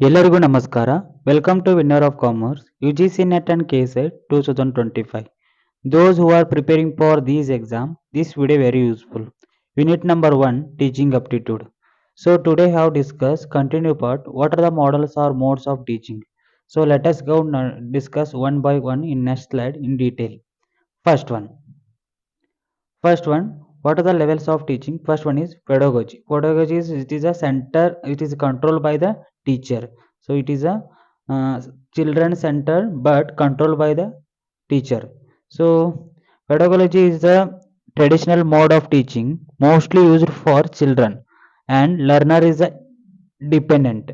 ಎಲ್ಲರಿಗೂ ನಮಸ್ಕಾರ. Welcome to winner of commerce UGC NET and KSET 2025. Those who are preparing for these exam, this video very useful. Unit number 1, teaching aptitude. So today I have discussed continue part what are the models or modes of teaching. So let us go now discuss one by one in next slide in detail. First one. First one, what are the levels of teaching? First one is pedagogy. Pedagogy is it is a center, it is controlled by the teacher. So it is a children center but controlled by the teacher. So pedagogy is the traditional mode of teaching mostly used for children, and learner is a dependent.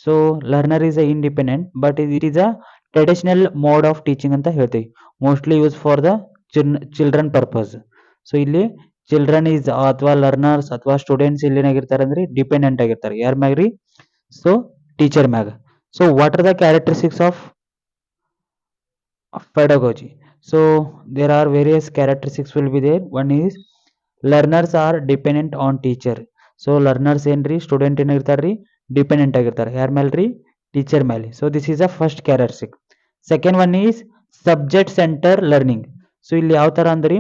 So learner is a independent but it is a traditional mode of teaching ಅಂತ ಹೇಳ್ತೀವಿ, mostly used for the children purpose. So ಇಲ್ಲಿ children is ಅಥವಾ learners ಅಥವಾ students ಇಲ್ಲಿ ಏನಾಗಿರ್ತಾರೆ ಅಂದ್ರೆ dependent ಆಗಿರ್ತಾರೆ ಯಾರ ಮ್ಯಾಗ ರೀ? ಸೊ ಟೀಚರ್ ಮ್ಯಾಗ. So what are the characteristics of pedagogy? So there are various characteristics will be there. One is learners are dependent on teacher. So learners ಏನ್ರಿ ಸ್ಟೂಡೆಂಟ್ ಏನಾಗಿರ್ತಾರ್ರಿ ಡಿಪೆಂಡೆಂಟ್ ಆಗಿರ್ತಾರೆ ಯಾರ ಮೇಲೆ ರೀ? ಟೀಚರ್ ಮೇಲೆ. So this is a first characteristic. Second one is subject centre learning. So ಇಲ್ಲಿ ಯಾವ ತರ ಅಂದ್ರೆ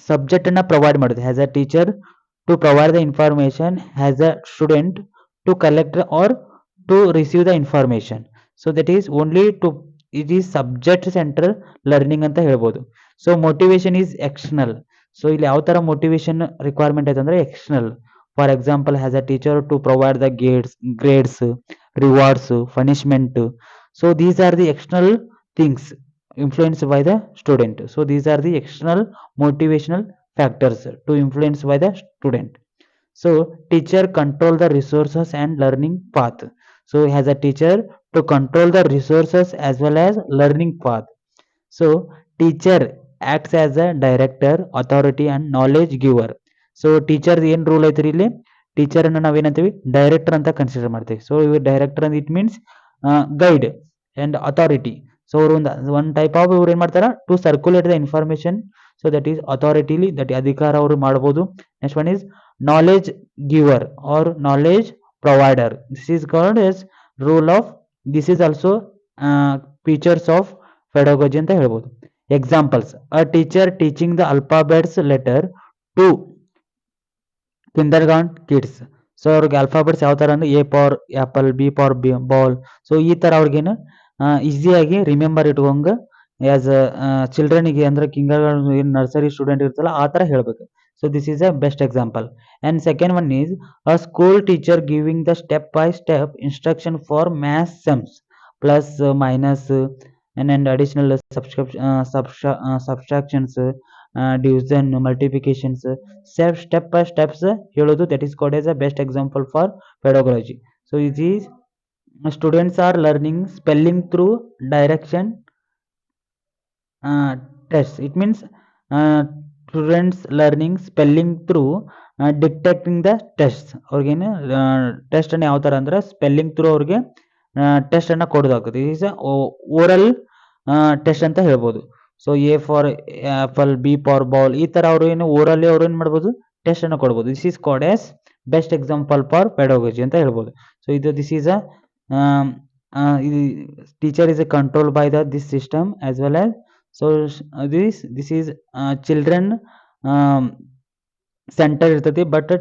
ಸಬ್ಜೆಕ್ಟ್ ಅನ್ನ ಪ್ರೊವೈಡ್ ಮಾಡುದು has a teacher to provide the information, has a student to collect or to receive the information. So that is only to it is subject centre learning ಅಂತ ಹೇಳ್ಬೋದು. So motivation is external. So ಇಲ್ಲಿ ಯಾವ ತರ motivation requirement ಐತೆ ಅಂದ್ರೆ external. For example has a teacher to provide the grades, rewards, punishment. So these are the external things influenced by the student. So these are the external motivational factors to influence by the student. So teacher control the resources and learning path. So as a teacher to control the resources as well as learning path. So teacher acts as a director, authority and knowledge giver. So teacher ಏನ್ role ಐತ್ರಿ ಇಲ್ಲಿ? Teacher ಅನ್ನ ನಾವೇನಂತೀವಿ director ಅಂತ consider ಮಾಡ್ತೀವಿ. So ಇವ್ director ಅಂತ it means guide and authority. So ಅವರು ಒಂದು ಟೈಪ್ ಆಫ್ ಇವ್ರು ಏನ್ ಮಾಡ್ತಾರ to circulate the information. So that is ಅಥಾರಿಟಿಲಿ ದಟ್ ಅಧಿಕಾರ ಅವರು ಮಾಡಬಹುದು. Next one is knowledge giver or knowledge provider. This is called as role of this is also features of pedagogy ಅಂತ ಹೇಳ್ಬೋದು. Examples: a teacher teaching the alphabets letter to kindergarten kids. So ಅವ್ರಿಗೆ alphabets ಯಾವ ತರ ಅಂದ್ರೆ A for apple, B for ball. So ಈ ತರ ಅವ್ರಿಗೇನು ಈಸಿಯಾಗಿ ರಿಮೆಂಬರ್ ಇಟ್ಕೊಂಗ ಆಸ್ ಚಿಲ್ಡ್ರನ್ಗೆ ಅಂದ್ರೆ ಕಿಂಡರ್ಗಾರ್ಟನ್ ನರ್ಸರಿ ಸ್ಟೂಡೆಂಟ್ ಇರ್ತಲ್ಲ ಆ ತರ ಹೇಳ್ಬೇಕು. So this is a best example. And second one is a school teacher giving the step by step instruction for maths sums, plus minus and additional subtractions, division, multiplications, step by steps ಹೇಳೋದು. that is called as a best example for pedagogy. So it is students are learning spelling through direction tests. It means students learning spelling through dictating the tests. ಅವ್ರಿಗೇನು test ಅನ್ನು ಯಾವ ತರ ಅಂದ್ರೆ spelling through ಅವ್ರಿಗೆ test ಅನ್ನ ಕೊಡೋದಾಗುತ್ತೆ. Is oral test ಅಂತ ಹೇಳ್ಬೋದು. So A for apple, B for ball, ಈ ತರ ಅವರು ಏನು ಓರಲ್ಲಿ ಅವ್ರು ಏನ್ ಮಾಡ್ಬೋದು ಟೆಸ್ಟ್ ಅನ್ನ ಕೊಡ್ಬೋದು. This is called as best example for pedagogy ಅಂತ ಹೇಳ್ಬೋದು. ಸೊ ಇದು this is a teacher is control by the this system as well as. So this is children centre ಇರ್ತೈತಿ but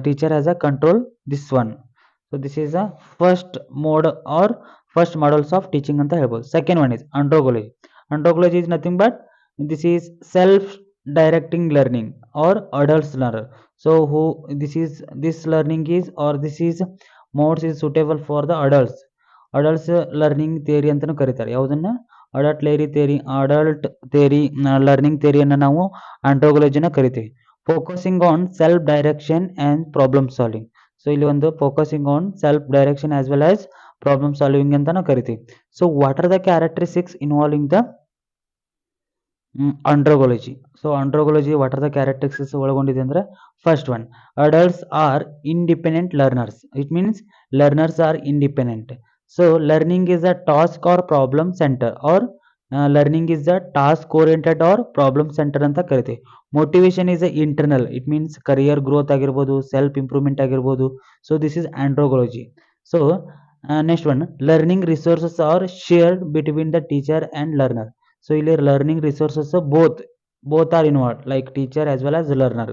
teacher has a control this one. So this is a first mode or first models of teaching ಅಂತ ಹೇಳ್ಬೋದು. Second one is andragogy. Andragogy is nothing but this is self directing learning or adults learner. So who this learning is or this is modes is suitable for the adults learning theory ಅಂತಾನು ಕರೀತಾರೆ. ಯಾವುದನ್ನ? Adult theory learning ಥಿಯರಿಯನ್ನು ನಾವು ಆಂಡ್ರೋಗೊಲಜಿನ ಕರಿತೀವಿ. Focusing on self direction and problem solving. So ಇಲ್ಲಿ ಒಂದು focusing on self direction as well as problem solving ಅಂತ ನಾವು ಕರಿತೀವಿ. So what are the characteristics involving the andragogy? So andragogy what are the characteristics ಒಳಗೊಂಡಿದೆ ಅಂದ್ರೆ first one, adults are independent learners. It means learners are independent. So learning is a task or problem centre or learning is a task oriented or problem centre ಅಂತ ಕರಿತೀವಿ. Motivation is a internal. It means career growth ಆಗಿರ್ಬೋದು, self improvement ಆಗಿರ್ಬೋದು. So this is andragogy. So Next one, learning resources are shared between the teacher and learner. So ಇಲ್ಲಿ learning resources both are involved, like teacher as well as learner.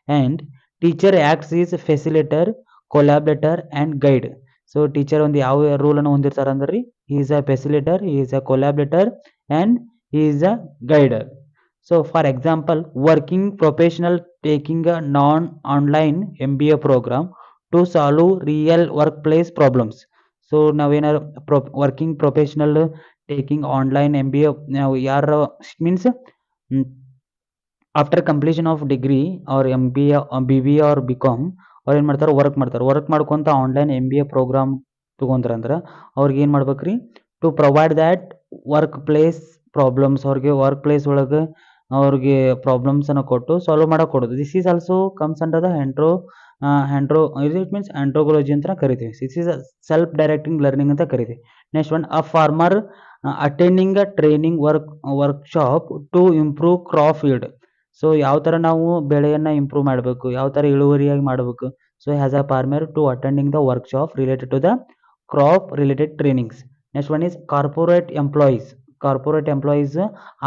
And teacher acts is facilitator, collaborator and guide. So teacher ಒಂದು ಯಾವ roll ಅನ್ನು ಹೊಂದಿರ್ತಾರೆ ಅಂದ್ರೆ he is a facilitator, he is a collaborator and he is a guider. So for example, working professional taking a non-online MBA program to solve real workplace problems. So ನಾವೇನಾರು working professional taking online MBA ನಾವು ಯಾರು means after completion of degree ಅವ್ರ MBA BBA ಅವ್ರ BCom ಅವ್ರು ಏನು ಮಾಡ್ತಾರೆ, work ಮಾಡ್ಕೊತ online MBA program ತೊಗೊಂಡ್ರಂದ್ರೆ ಅವ್ರಿಗೆ ಏನು ಮಾಡ್ಬೇಕ್ರಿ, to provide that workplace problems, ಅವ್ರಿಗೆ ವರ್ಕ್ ಪ್ಲೇಸ್ ಒಳಗೆ ಅವ್ರಿಗೆ ಪ್ರಾಬ್ಲಮ್ಸನ್ನು ಕೊಟ್ಟು ಸಾಲ್ವ್ ಮಾಡಕ್ಕೆ ಕೊಡೋದು. This is also comes under the it means andragogy ಅಂತ ಕರಿತೀವಿ. This is self directing learning ಅಂತ ಕರಿತೀವಿ. Next one, a farmer attending a training workshop to improve crop yield. So ಯಾವ ಥರ ನಾವು ಬೆಳೆಯನ್ನು ಇಂಪ್ರೂವ್ ಮಾಡಬೇಕು, ಯಾವ ಥರ ಇಳುವರಿಯಾಗಿ ಮಾಡಬೇಕು. So has a farmer to attending the workshop related to the crop related trainings. Next one is corporate employees. Corporate employees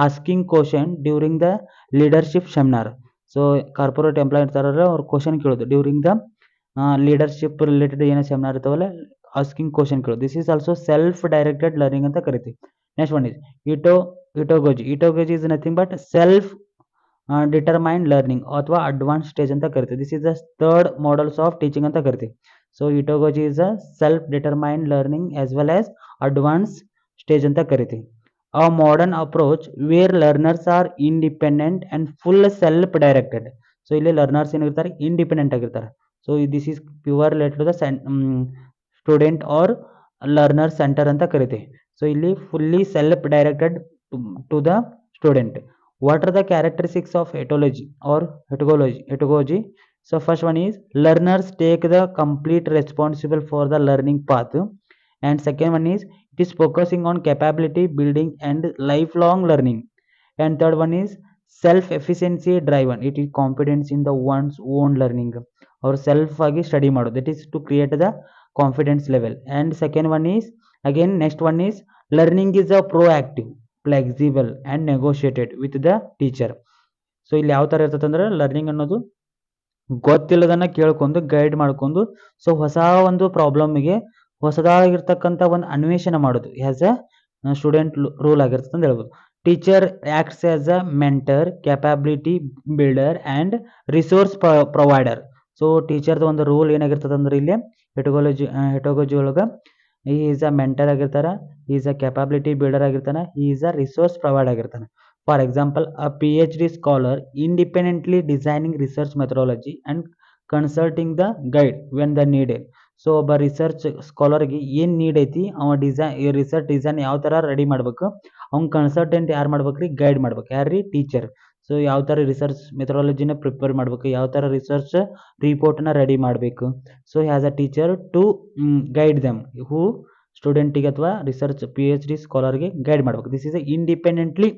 asking question during the leadership seminar. So corporate employee ಇರ್ತಾರಲ್ಲ ಅವ್ರು question ಕೇಳೋದು during the leadership related ಏನೋ seminar ಇರ್ತಾವಲ್ಲ, asking question ಕೇಳೋದು. This is also self directed learning ಅಂತ ಕರಿತೀವಿ. Next one is heutagogy. Heutagogy is nothing but self determined learning ಅಥವಾ advance stage ಅಂತ ಕರಿತೀವಿ. This is the third models of teaching ಅಂತ ಕರಿತೀವಿ. So heutagogy is a self determined learning as well as advance stage ಅಂತ ಕರಿತೀವಿ. A modern approach where learners are independent and full self directed. So ಇಲ್ಲಿ learners ಏನಿರ್ತಾರೆ, independent ಆಗಿರ್ತಾರೆ. So this is pure related to the student or learner centre ಅಂತ ಕರಿತೀವಿ. So ಇಲ್ಲಿ fully self directed to the student. What are the characteristics of heutagogy? So first one is learners take the complete responsible for the learning path, and second one is it is focusing on capability building and lifelong learning, and third one is self efficiency driven, it is confidence in the one's own learning, or self agi study ಮಾಡೋದು, that is to create the confidence level. And second one is again, next one is learning is a proactive, flexible and negotiated with the teacher. So ಇಲ್ಲಿ ಯಾವ ಥರ ಇರ್ತದೆ ಅಂದ್ರೆ learning ಅನ್ನೋದು ಗೊತ್ತಿಲ್ಲದನ್ನ ಕೇಳ್ಕೊಂಡು guide ಮಾಡ್ಕೊಂಡು so ಹೊಸ ಒಂದು ಪ್ರಾಬ್ಲಮ್ಗೆ ಹೊಸದಾಗಿರ್ತಕ್ಕಂಥ ಒಂದು ಅನ್ವೇಷಣೆ ಮಾಡೋದು ಆ್ಯಸ್ ಎ ಸ್ಟೂಡೆಂಟ್ ರೂಲ್ ಆಗಿರ್ತದೆ ಅಂತ ಹೇಳ್ಬೋದು. Teacher acts as a mentor, capability builder and resource provider. So ಟೀಚರ್ದು ಒಂದು ರೂಲ್ ಏನಾಗಿರ್ತದೆ ಅಂದ್ರೆ ಇಲ್ಲಿ ಹೆಟಗೋಲಜಿ ಒಳಗೆ ಈ ಈಸ್ ಅ ಮೆಂಟರ್ ಆಗಿರ್ತಾರೆ, ಈ ಈಸ್ ಅ ಕ್ಯಾಪಬಿಲಿಟಿ ಬಿಲ್ಡರ್ ಆಗಿರ್ತಾನೆ, ಈ ಈಸ್ ಅ ರಿಸೋರ್ಸ್ ಪ್ರೊವೈಡ್ ಆಗಿರ್ತಾನೆ. For example, a PhD scholar independently designing research methodology and consulting the guide when the needed. So ಒಬ್ಬ ರಿಸರ್ಚ್ ಸ್ಕಾಲರ್ಗೆ ಏನು ನೀಡ್ ಐತಿ, ಅವ ರಿಸರ್ಚ್ ಡಿಸೈನ್ ಯಾವ ಥರ ರೆಡಿ ಮಾಡ್ಬೇಕು, ಅವ್ನ ಕನ್ಸಲ್ಟೆಂಟ್ ಯಾರು ಮಾಡ್ಬೇಕು ರೀ, ಗೈಡ್ ಮಾಡ್ಬೇಕು. ಯಾರು ರೀ, ಟೀಚರ್. ಸೊ ಯಾವ ಥರ ರಿಸರ್ಚ್ ಮೆಥಡಾಲಜಿನ ಪ್ರಿಪೇರ್ ಮಾಡಬೇಕು, ಯಾವ ಥರ ರಿಸರ್ಚ್ ರಿಪೋರ್ಟ್ನ ರೆಡಿ ಮಾಡಬೇಕು. So has a teacher to guide them, who ಸ್ಟೂಡೆಂಟಿಗೆ ಅಥವಾ ರಿಸರ್ಚ್ PhD ಸ್ಕಾಲರ್ಗೆ ಗೈಡ್ ಮಾಡ್ಬೇಕು. This is a independently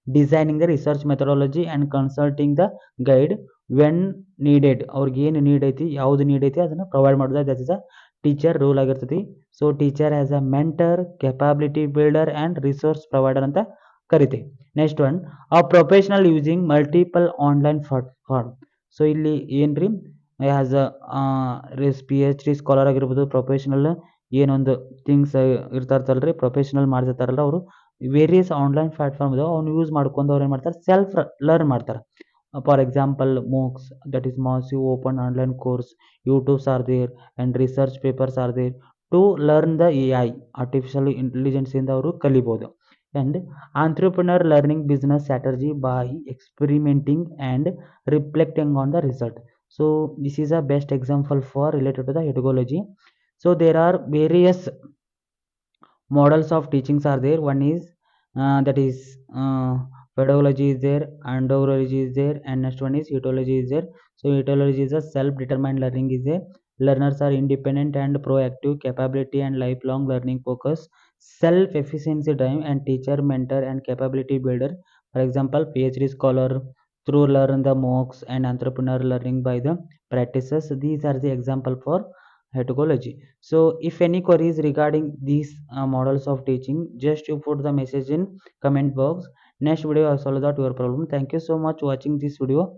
designing the research methodology and consulting the guide when needed. ಅವ್ರಿಗೆ ಏನು ನೀಡ್ ಐತಿ, ಯಾವುದು ನೀಡ್ ಐತಿ ಅದನ್ನು ಪ್ರೊವೈಡ್ ಮಾಡೋದು, that is a teacher role ಆಗಿರ್ತೈತಿ. So teacher as a mentor, capability builder and resource provider ಅಂತ ಕರಿತೀವಿ. Next one, a professional using multiple online form. So ಇಲ್ಲಿ ಏನು ರೀ, ಆ್ಯಸ್ ಅ PhD ಸ್ಕಾಲರ್ ಆಗಿರ್ಬೋದು, ಪ್ರೊಫೆಷನಲ್ ಏನೊಂದು ಥಿಂಗ್ಸ್ ಇರ್ತಾರಲ್ರಿ, ಪ್ರೊಫೆಷನಲ್ ಮಾಡ್ತಿರ್ತಾರಲ್ಲ ಅವರು ವೇರಿಯಸ್ ಆನ್ಲೈನ್ ಪ್ಲಾಟ್ಫಾರ್ಮ್ ಇದಾವೆ, ಅವ್ನು ಯೂಸ್ ಮಾಡ್ಕೊಂಡು ಅವ್ರು ಏನು ಮಾಡ್ತಾರೆ, ಸೆಲ್ಫ್ ಲರ್ನ್ ಮಾಡ್ತಾರೆ. For example, MOOCs, that is massive open online course, YouTubes are there and research papers are there to learn the AI, artificial intelligence ಇಂದ ಅವರು ಕಲಿಬೋದು. And entrepreneur learning business strategy by experimenting and reflecting on the result. So this is a best example for related to the pedagogy. So there are various models of teachings are there. One is that is pedagogy is there, andrology is there, and next one is ethology is there. So ethology is a self-determined learning is there. Learners are independent and proactive, capability and lifelong learning focus, self-efficiency drive, and teacher, mentor, and capability builder. For example, PhD scholar through learn the MOOCs, and entrepreneur learning by the practices. These are the example for pedagogy. So if any queries regarding these models of teaching, just you put the message in comment box. Next video I solve that your problem. Thank you so much watching this video.